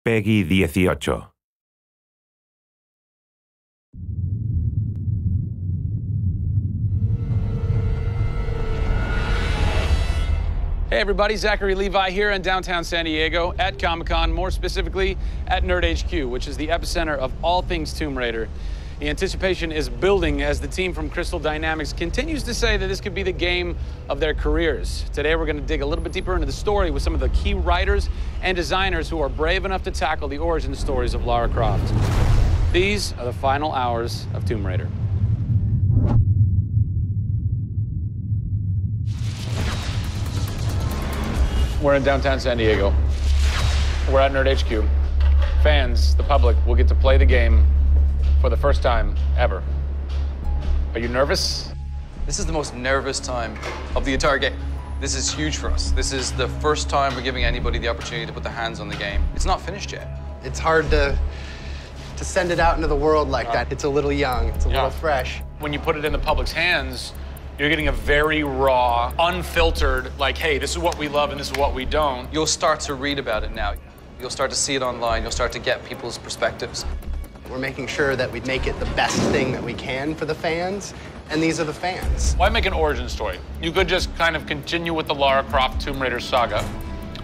Peggy 18. Hey everybody, Zachary Levi here in downtown San Diego at Comic-Con, more specifically at Nerd HQ, which is the epicenter of all things Tomb Raider. The anticipation is building as the team from Crystal Dynamics continues to say that this could be the game of their careers. Today we're going to dig a little bit deeper into the story with some of the key writers and designers who are brave enough to tackle the origin stories of Lara Croft. These are the final hours of Tomb Raider. We're in downtown San Diego. We're at Nerd HQ. Fans, the public, will get to play the game for the first time ever. Are you nervous? This is the most nervous time of the entire game. This is huge for us. This is the first time we're giving anybody the opportunity to put their hands on the game. It's not finished yet. It's hard to send it out into the world like that. It's a little young, it's a little fresh. When you put it in the public's hands, you're getting a very raw, unfiltered, like, hey, this is what we love and this is what we don't. You'll start to read about it now. You'll start to see it online. You'll start to get people's perspectives. We're making sure that we make it the best thing that we can for the fans, and these are the fans. Why make an origin story? You could just kind of continue with the Lara Croft Tomb Raider saga,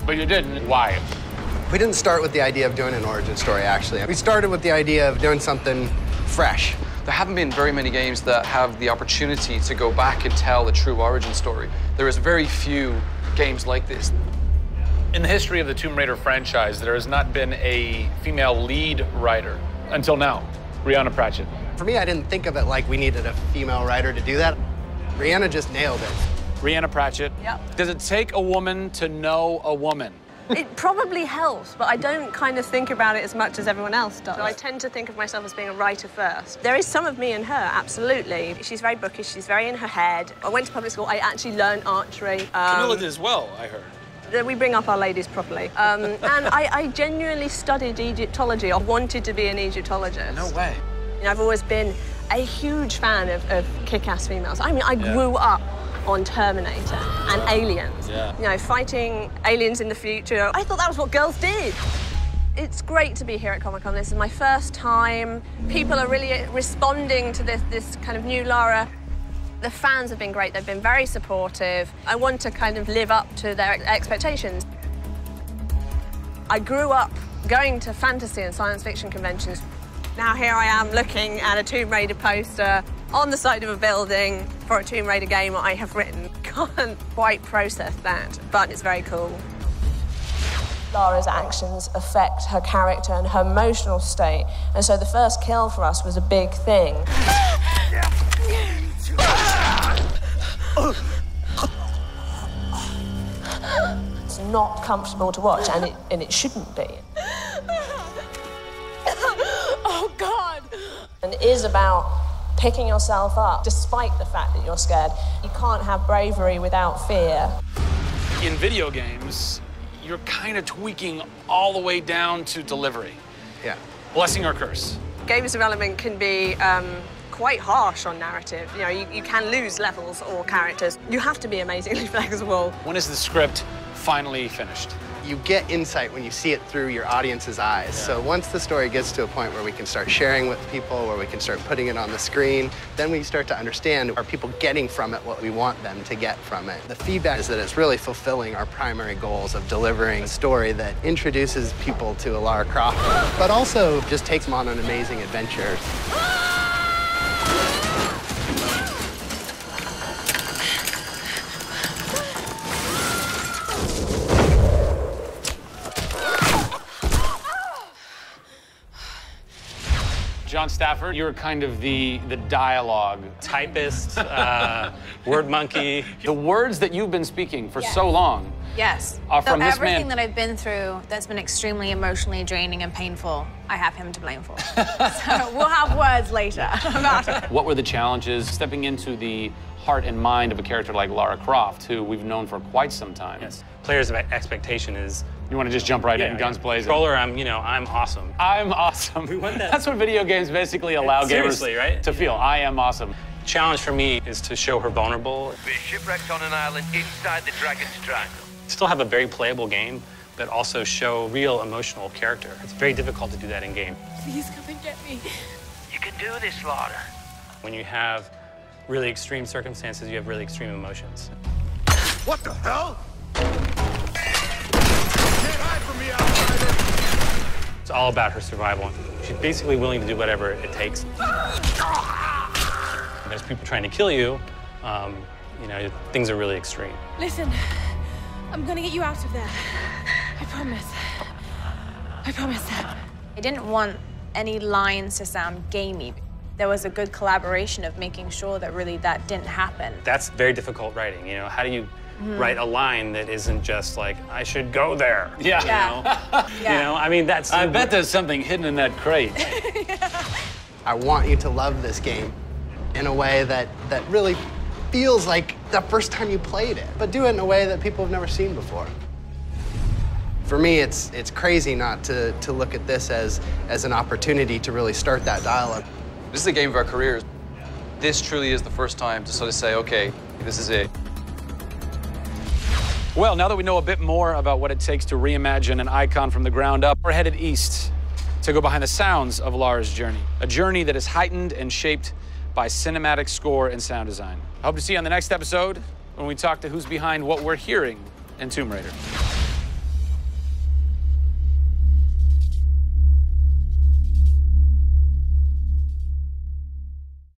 but you didn't. Why? We didn't start with the idea of doing an origin story, actually. We started with the idea of doing something fresh. There haven't been very many games that have the opportunity to go back and tell the true origin story. There is very few games like this. In the history of the Tomb Raider franchise, there has not been a female lead writer until now, Brianna Pratchett. For me, I didn't think of it like we needed a female writer to do that. Brianna just nailed it. Brianna Pratchett. Yep. Does it take a woman to know a woman? It probably helps, but I don't kind of think about it as much as everyone else does. I tend to think of myself as being a writer first. There is some of me in her, absolutely. She's very bookish, she's very in her head. I went to public school, I actually learned archery. Camilla did as well, I heard. We bring up our ladies properly. And I genuinely studied Egyptology. I wanted to be an Egyptologist. No way. You know, I've always been a huge fan of kick-ass females. I mean, I grew up on Terminator and Aliens. Yeah. You know, fighting aliens in the future. I thought that was what girls did. It's great to be here at Comic-Con. This is my first time. People are really responding to this kind of new Lara. The fans have been great. They've been very supportive. I want to kind of live up to their expectations. I grew up going to fantasy and science fiction conventions. Now here I am looking at a Tomb Raider poster on the side of a building for a Tomb Raider game I have written. Can't quite process that, but it's very cool. Lara's actions affect her character and her emotional state, and so the first kill for us was a big thing. It's not comfortable to watch, and it shouldn't be. Oh, God! And it is about picking yourself up, despite the fact that you're scared. You can't have bravery without fear. In video games, you're kind of tweaking all the way down to delivery. Yeah. Blessing or curse. Games development can be quite harsh on narrative. You know, you can lose levels or characters. You have to be amazingly flexible. When is the script finally finished? You get insight when you see it through your audience's eyes. Yeah. So once the story gets to a point where we can start sharing with people, where we can start putting it on the screen, then we start to understand, are people getting from it what we want them to get from it? The feedback is that it's really fulfilling our primary goals of delivering a story that introduces people to a Lara Croft, but also just takes them on an amazing adventure. John Stafford, you're kind of the dialogue typist, word monkey. The words that you've been speaking for so long Yes. are from this everything man. that I've been through that's been extremely emotionally draining and painful, I have him to blame for. So we'll have words later about it. What were the challenges stepping into the heart and mind of a character like Lara Croft, who we've known for quite some time? Yes. Players' expectation is... You want to just jump right in, guns blazing? Controller, I'm awesome. I'm awesome. We want that. That's what video games basically allow gamers right? to feel. I am awesome. Challenge for me is to show her vulnerable. We're shipwrecked on an island inside the Dragon's Triangle. Still have a very playable game, but also show real emotional character. It's very difficult to do that in game. Please come and get me. You can do this, Laura. When you have really extreme circumstances, you have really extreme emotions. What the hell? Can't hide from me, outsider! It's all about her survival. She's basically willing to do whatever it takes. There's people trying to kill you. You know, things are really extreme. Listen, I'm gonna get you out of there. I promise. I promise. I didn't want any lines to sound gamey. There was a good collaboration of making sure that really that didn't happen. That's very difficult writing, you know? How do you write a line that isn't just like, I should go there? Yeah. You know? You know, I mean, that's... I bet there's something hidden in that crate. I want you to love this game in a way that really feels like the first time you played it, but do it in a way that people have never seen before. For me, it's crazy not to look at this as an opportunity to really start that dialogue. This is the game of our careers. This truly is the first time to sort of say, okay, this is it. Well, now that we know a bit more about what it takes to reimagine an icon from the ground up, we're headed east to go behind the sounds of Lara's journey, a journey that is heightened and shaped by cinematic score and sound design. I hope to see you on the next episode when we talk to who's behind what we're hearing in Tomb Raider.